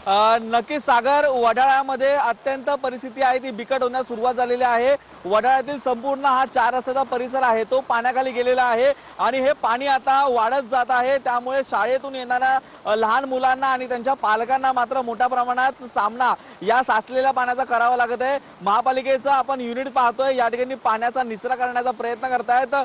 नक्कीच सागर, वडाळ्यामध्ये अत्यंत परिस्थिती आहे ती बिकट होण्यास सुरुवात झालेली आहे। वडाळ्यातील संपूर्ण हा 4 रस्त्याचा परिसर आहे तो पाण्याखाली गेलेला आहे आणि हे पाणी आता वाढत जात आहे। त्यामुळे शाळेतून येणाऱ्या लहान मुलांना आणि त्यांच्या पालकांना मात्र मोठ्या प्रमाणात सामना या साचलेल्या पाण्याचा करावा लागत आहे। महापालिकेचं आपण युनिट पाहतोय, या ठिकाणी पाण्याचा निचरा करण्याचा प्रयत्न करतायत।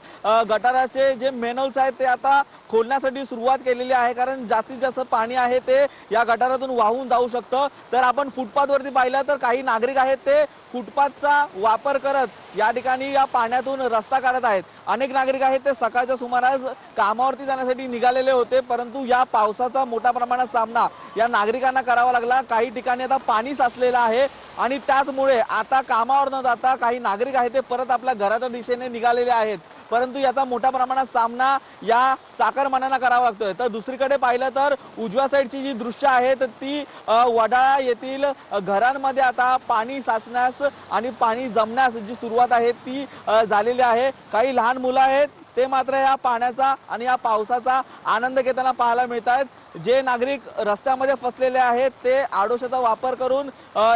गटाराचे जे मेनहोल्स आहेत ते आता खोलण्यासाठी सुरुवात केलेली आहे, कारण जास्तीत जास्त पाणी आहे ते या गटारातून वाहून जाऊ शकतं। तर आपण फुटपाथवरती पाहिलं तर काही नागरिक आहेत ते फुटपाथचा वापर करत या ठिकाणी या पाण्यातून रस्ता काढत आहेत। अनेक नागरिक आहेत ते सकाळच्या सुमारास कामावरती जाण्यासाठी निघालेले होते, परंतु या पावसाचा मोठ्या प्रमाणात सामना या नागरिकांना करावा लागला। काही ठिकाणी आता पाणी साचलेलं आहे आणि त्याचमुळे आता कामावर न जाता काही नागरिक आहेत ते परत आपल्या घराच्या दिशेने निघालेले आहेत, परंतु याचा मोठ्या प्रमाणात सामना या चाकरमान्यांना करावा लागतोय। तर दुसरीकडे पाहिलं तर उजव्या साईडची जी दृश्य आहेत ती वडाळा येथील घरांमध्ये आता पाणी साचण्यास आणि पाणी जमण्यास जी सुरुवात आहे ती झालेली आहे। काही लहान मुलं आहेत ते मात्र या पाण्याचा आणि या पावसाचा आनंद घेताना पाहायला मिळतात। जे नागरिक रस्त्यामध्ये फसलेले आहेत ते आडोशाचा वापर करून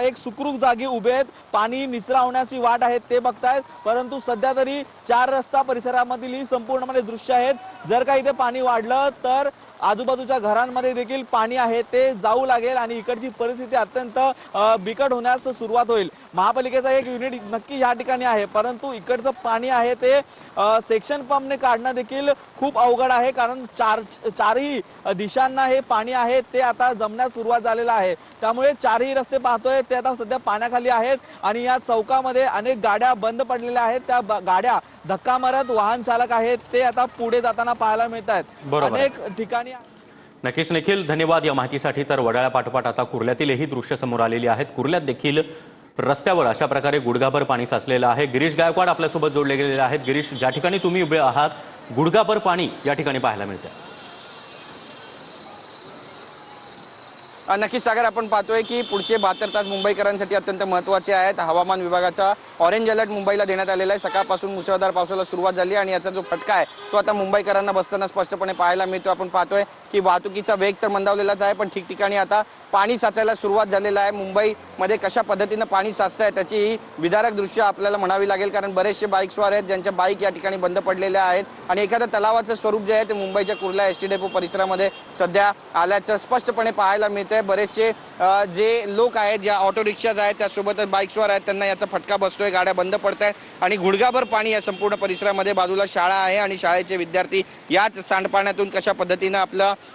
एक सुखरूप जागी उभे आहेत, पाणी निचरा होण्याची वाट आहे ते बघतायत। परंतु सध्या तरी 4 रस्ता परिसरामधील ही संपूर्णपणे दृश्य आहेत। जर का इथे पाणी वाढलं तर आजूबाजूच्या घरांमध्ये देखील पाणी आहे ते जाऊ लागेल आणि इकडची परिस्थिती अत्यंत बिकट होण्यास सुरुवात होईल। महापालिकेचा एक युनिट नक्की या ठिकाणी आहे, परंतु इकडचं पाणी आहे ते सेक्शन पंपने काढणं देखील खूप अवघड आहे, कारण चारही दिशांना हे पाणी आहे ते आता जमण्यास सुरुवात झालेला आहे। त्यामुळे चारही रस्ते पाहतोय ते आता सध्या पाण्याखाली आहेत आणि या चौकामध्ये अनेक गाड्या बंद पडलेल्या आहेत। त्या गाड्या धक्का मारत वाहन चालक आहेत ते आता पुढे जाताना पाहायला मिळत आहेत। अनेक ठिकाणी नक्कीच निखिल, धन्यवाद या माहितीसाठी। तर वडाळ्या पाठोपाठ आता कुर्ल्यातीलही दृश्य समोर आलेली आहेत। कुर्ल्यात देखील रस्त्यावर अशा प्रकारे गुडघाभर पाणी साचलेलं आहे। गिरीश गायकवाड आपल्यासोबत जोडले गेलेले आहेत। गिरीश, ज्या ठिकाणी तुम्ही उभे आहात गुडघाभर पाणी या ठिकाणी पाहायला मिळतं। नक्कीच सागर, आपण पाहतोय की पुढचे 72 तास मुंबईकरांसाठी अत्यंत महत्त्वाचे आहेत। हवामान विभागाचा ऑरेंज अलर्ट मुंबईला देण्यात आलेला आहे। सकाळपासून मुसळधार पावसाला सुरुवात झाली आणि याचा जो फटका आहे तो आता मुंबईकरांना बसताना स्पष्टपणे पाहायला मिळतो। आपण पाहतोय की वाहतुकीचा वेग तर मंदावलेलाच आहे, पण ठिकठिकाणी आता पाणी साचायला सुरुवात झालेला आहे। मुंबईमध्ये कशा पद्धतीनं पाणी साचतंय त्याची ही विदारक दृश्य आपल्याला म्हणावी लागेल, कारण बरेचसे बाईकस्वार आहेत ज्यांच्या बाईक या ठिकाणी बंद पडलेल्या आहेत आणि एखाद्या तलावाचं स्वरूप जे आहे ते मुंबईच्या कुर्ला एसटी डेपो परिसरामध्ये सध्या आल्याचं स्पष्टपणे पाहायला मिळतंय। बरेचसे जे लोक आहेत, ज्या ऑटो रिक्षाज आहेत त्यासोबतच बाईकस्वार आहेत, त्यांना याचा फटका बसतोय, गाड्या बंद पडत आहेत आणि गुडघाभर पाणी या संपूर्ण परिसरामध्ये। बाजूला शाळा आहे आणि शाळेचे विद्यार्थी याच सांडपाण्यातून कशा पद्धतीनं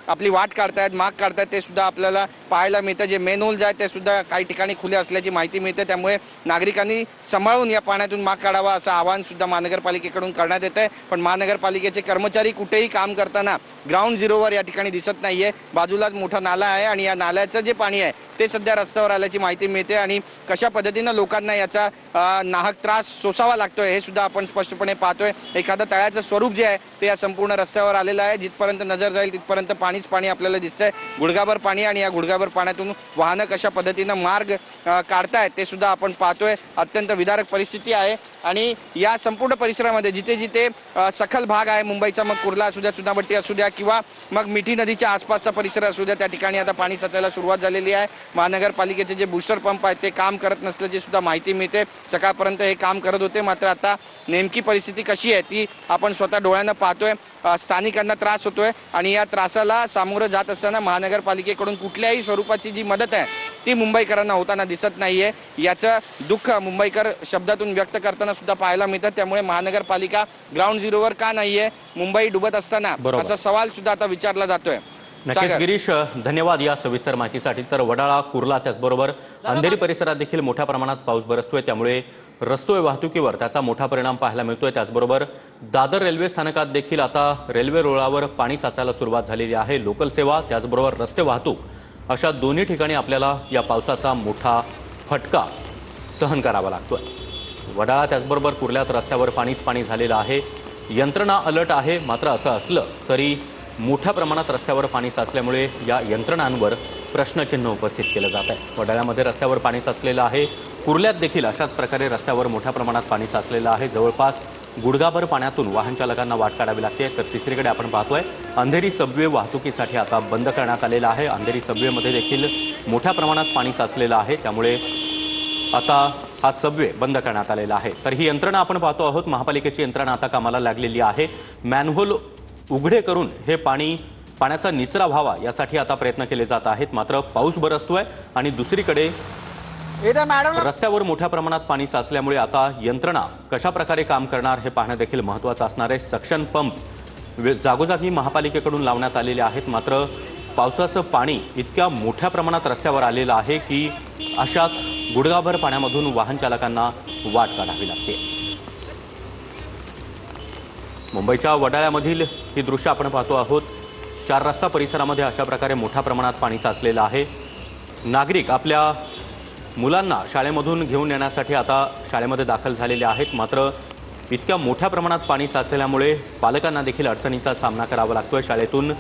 आपली वाट काढतायत, माग काढतायत ते सुद्धा आपल्याला पाहायला मिळतं। जे मेन होल्स आहेत ते सुद्धा काही ठिकाणी खुले असल्याची माहिती मिळते, त्यामुळे नागरिकांनी सांभाळून या पाण्यातून माग काढावा असं आवाहन सुद्धा महानगरपालिकेकडून करण्यात येत आहे। पण महानगरपालिकेचे कर्मचारी कुठेही काम करताना ग्राउंड झिरोवर या ठिकाणी दिसत नाहीये। बाजूलाच मोठा नाला आहे आणि या नाल्याचं जे पाणी आहे ते सध्या रस्त्यावर आल्याची माहिती मिळते आणि कशा पद्धतीनं लोकांना याचा नाहक त्रास सोसावा लागतोय हे सुद्धा आपण स्पष्टपणे पाहतोय। एखादं तळ्याचं स्वरूप जे आहे ते या संपूर्ण रस्त्यावर आलेलं आहे। जिथपर्यंत नजर जाईल तिथपर्यंत पाणीच पाणी आपल्याला दिसतंय, गुडघाभर पाणी, आणि या गुडघाभर पाण्यातून वाहनं कशा पद्धतीनं मार्ग काढतायत ते सुद्धा आपण पाहतोय। अत्यंत विदारक परिस्थिती आहे आणि या संपूर्ण परिसरामध्ये जिथे जिथे सखल भाग आहे मुंबईचा, मग कुर्ला असू द्या, चुनाभट्टी असू द्या किंवा मग मिठी नदीच्या आसपासचा परिसर असू द्या, त्या ठिकाणी आता पाणी साचायला सुरुवात झालेली आहे। महानगरपालिकेचे जे बूस्टर पंप आहेत ते काम करत नसल्याची सुद्धा माहिती मिळते। सकाळपर्यंत हे काम करत होते, मात्र आता नेमकी परिस्थिती कशी आहे ती आपण स्वतः डोळ्यानं पाहतोय। स्थानिकांना त्रास होतोय आणि या त्रासाला सामोरं जात असताना महानगरपालिकेकडून कुठल्याही स्वरूपाची जी मदत आहे ती मुंबईकरांना होताना दिसत नाहीये। याचं दुःख मुंबईकर शब्दातून व्यक्त करताना सुद्धा पाहायला मिळतं। त्यामुळे महानगरपालिका ग्राउंड झिरोवर का नाहीये मुंबई डुबत असताना, असा सवाल सुद्धा आता विचारला जातोय। नक्कीच गिरीश, धन्यवाद या सविस्तर माहितीसाठी। तर वडाळा, कुर्ला त्याचबरोबर अंधेरी परिसरात देखील मोठ्या प्रमाणात पाऊस बरसतोय, त्यामुळे रस्ते वाहतुकीवर त्याचा मोठा परिणाम पाहायला मिळतोय। त्याचबरोबर दादर रेल्वे स्थानकात देखील आता रेल्वे रुळावर पाणी साचायला सुरुवात झालेली आहे। लोकल सेवा त्याचबरोबर रस्ते वाहतूक अशा दोन्ही ठिकाणी आपल्याला या पावसाचा मोठा फटका सहन करावा लागतोय। वडाळा त्याचबरोबर कुर्ल्यात रस्त्यावर पाणीच पाणी झालेलं आहे। यंत्रणा अलर्ट आहे, मात्र असं असलं तरी मोठ्या प्रमाणात रस्त्यावर पाणी साचल्यामुळे या यंत्रणांवर प्रश्नचिन्ह उपस्थित केलं जात आहे। वडाळ्यामध्ये रस्त्यावर पाणी साचलेलं आहे। कुर्ल्यात देखील अशाच प्रकारे रस्त्यावर मोठ्या प्रमाणात पाणी साचलेलं आहे। जवळपास गुडघाभर पाण्यातून वाहन चालकांना वाट काढावी लागते। तर तिसरीकडे आपण पाहतोय अंधेरी सबवे वाहतुकीसाठी आता बंद करण्यात आलेला आहे। अंधेरी सबवेमध्ये देखील मोठ्या प्रमाणात पाणी साचलेलं आहे, त्यामुळे आता हा सबवे बंद करण्यात आलेला आहे। तर ही यंत्रणा आपण पाहतो आहोत, महापालिकेची यंत्रणा आता कामाला लागलेली आहे। मॅनहोल उघडे करून हे पाण्याचा निचरा व्हावा यासाठी आता प्रयत्न केले जात आहेत। मात्र पाऊस बरसतोय आणि दुसरीकडे रस्त्यावर मोठ्या प्रमाणात पाणी साचल्यामुळे आता यंत्रणा कशा प्रकारे काम करणार हे पाहणं देखील महत्त्वाचं असणार आहे। सक्शन पंप जागोजागी महापालिकेकडून लावण्यात आलेले आहेत, मात्र पावसाचं पाणी इतक्या मोठ्या प्रमाणात रस्त्यावर आलेलं आहे की अशाच गुडघाभर पाण्यामधून वाहन चालकांना वाट काढावी लागते। मुंबईच्या वडाळ्यामधील ही दृश्य आपण पाहतो आहोत। 4 रस्ता परिसरामध्ये अशा प्रकारे मोठ्या प्रमाणात पाणी साचलेलं आहे। नागरिक आपल्या मुलांना शाळेमधून घेऊन येण्यासाठी आता शाळेमध्ये दाखल झालेले आहेत, मात्र इतक्या मोठ्या प्रमाणात पाणी साचल्यामुळे पालकांना देखील अडचणीचा सामना करावा लागतोय। शाळेतून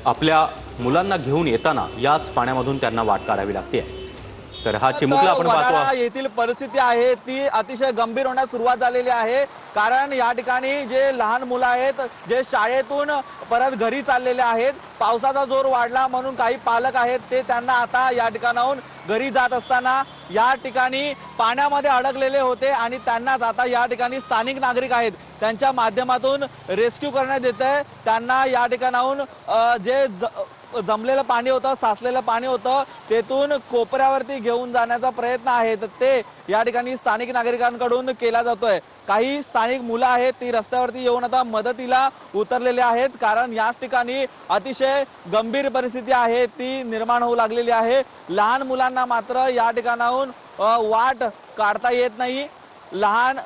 आपल्या मुलांना घेऊन येताना याच पाण्यामधून त्यांना वाट काढावी लागते। तर हा चिमुकला आपण पाहतो वडाळा येथील परिस्थिती आहे ती अतिशय गंभीर होण्यास सुरुवात झालेली आहे, कारण या ठिकाणी जे लहान मुलं आहेत जे शाळेतून परत घरी चाललेले आहेत, पावसाचा जोर वाढला म्हणून काही पालक आहेत ते त्यांना आता या ठिकाणाहून घरी जात असताना या ठिकाणी पाण्यामध्ये अडकलेले होते आणि त्यांनाच आता या ठिकाणी स्थानिक नागरिक आहेत त्यांच्या माध्यमातून रेस्क्यू करण्यात येत आहे। त्यांना या ठिकाणाहून जे जमलेलं पाणी होतं, साचलेलं पाणी होतं, तेथून कोपऱ्यावरती घेऊन जाण्याचा प्रयत्न आहे तर ते या ठिकाणी स्थानिक नागरिकांकडून केला जातोय। काही स्थानिक मुलं आहेत ती रस्त्यावरती येऊन आता मदतीला उतरलेले आहेत, कारण या ठिकाणी अतिशय गंभीर परिस्थिती आहे ती निर्माण होऊ लागलेली आहे। लहान मुलांना मात्र या ठिकाणाहून वाट काढता येत नाही। लहान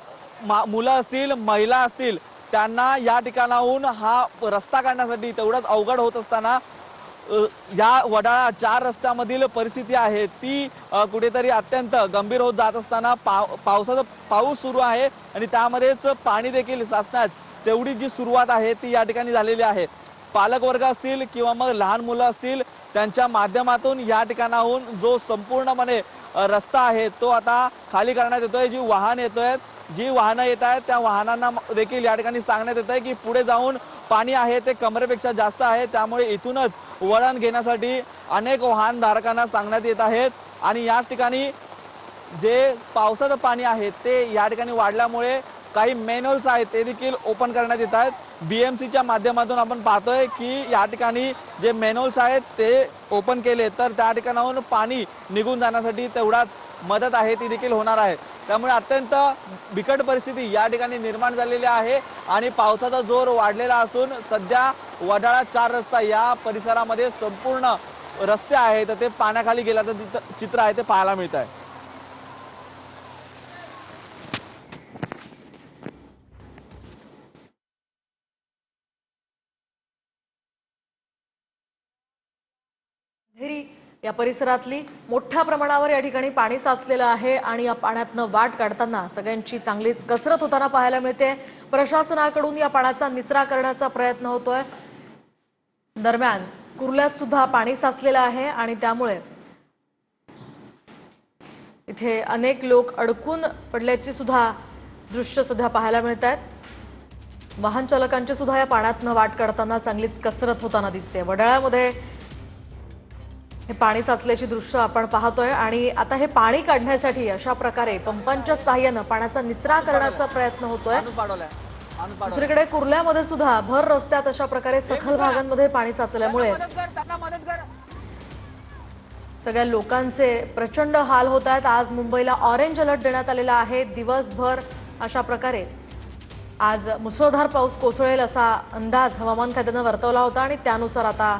मुलं असतील, महिला असतील, त्यांना या ठिकाणाहून हा रस्ता काढण्यासाठी तेवढंच अवघड होत असताना या वडाळा 4 रस्त्यामधील परिस्थिती आहे ती कुठेतरी अत्यंत गंभीर होत जात असताना पाऊस सुरू आहे आणि त्यामध्येच पाणी देखील साचण्यास तेवढी जी सुरुवात आहे ती या ठिकाणी झालेली आहे। पालक वर्ग असतील किंवा मग लहान मुलं असतील त्यांच्या माध्यमातून या ठिकाणाहून जो संपूर्णपणे रस्ता आहे तो आता खाली करण्यात येतोय। जी वाहनं येत आहेत त्या वाहनांना देखील या ठिकाणी सांगण्यात येत आहे की पुढे जाऊन पाणी आहे ते कमरेपेक्षा जास्त आहे, त्यामुळे इथूनच वळण घेण्यासाठी अनेक वाहनधारकांना सांगण्यात येत आहेत। आणि या ठिकाणी जे पावसाचं पाणी आहे ते या ठिकाणी वाढल्यामुळे काही मेनहोल्स आहेत ते देखील ओपन करण्यात येत आहेत। BMCच्या माध्यमातून आपण पाहतोय की या ठिकाणी जे मेनहोल्स आहेत ते ओपन केले तर त्या ठिकाणाहून पाणी निघून जाण्यासाठी तेवढाच मदत आहे ती देखील होणार आहे। त्यामुळे अत्यंत बिकट परिस्थिती या ठिकाणी निर्माण झालेली आहे आणि पावसाचा जोर वाढलेला असून सध्या वडाळा 4 रस्ता या परिसरामध्ये संपूर्ण रस्ते आहेत ते पाण्याखाली गेल्याचं चित्र आहे ते पाहायला मिळत आहे। अंधेरी या परिसरातली मोठ्या प्रमाणावर या ठिकाणी पाणी साचलेलं आहे आणि या पाण्यातनं वाट काढताना सगळ्यांची चांगलीच कसरत होताना पाहायला मिळते। प्रशासनाकडून या पाण्याचा निचरा करण्याचा प्रयत्न होतोय। दरम्यान कुर्ल्यात सुद्धा पाणी साचलेलं आहे आणि त्यामुळे इथे अनेक लोक अडकून पडल्याची सुद्धा दृश्य सध्या पाहायला मिळत आहेत। वाहन चालकांची सुद्धा या पाण्यातनं वाट काढताना चांगलीच कसरत होताना दिसते। वडाळ्यामध्ये हे पाणी साचल्याची दृश्य आपण पाहतोय आणि आता हे पाणी काढण्यासाठी अशा प्रकारे पंपांच्या सहाय्याने पाण्याचा निचरा करण्याचा प्रयत्न होतोय। दुसरीकडे कुर्ल्यामध्ये सुद्धा भर रस्त्यात अशा प्रकारे सखल भागांमध्ये पाणी साचल्यामुळे सगळ्या लोकांचे प्रचंड हाल होत आहेत। आज मुंबईला ऑरेंज अलर्ट देण्यात आलेला आहे। दिवसभर अशा प्रकारे आज मुसळधार पाऊस कोसळेल असा अंदाज हवामान खात्याने वर्तवला होता आणि त्यानुसार आता